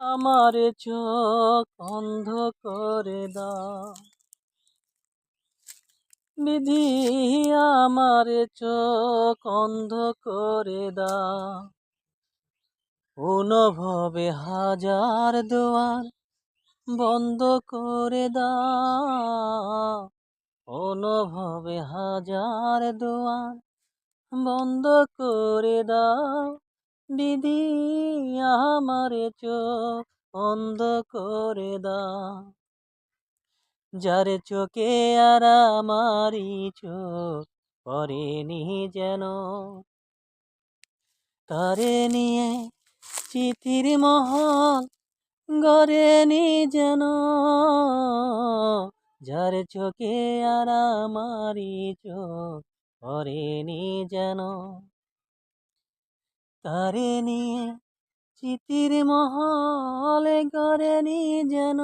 আমার চোখ অন্ধ করে দাও বিধি, আমার চোখ অন্ধ করে দাও। অনুভবে হাজার দুয়ার বন্ধ করে দাও, অনুভবে হাজার দুয়ার বন্ধ করে দাও বিধি, আমার চোখ অন্ধ করে দাও। যার চোখে আর আমারি চোখ পড়েনি যেন, তারে নিয়ে চিঠির মহল গড়েনি যেন। যার চোখে আর আমারি চোখ পড়েনি যেন, তারে নিয়ে চিঠির মহল গড়েনি যেন।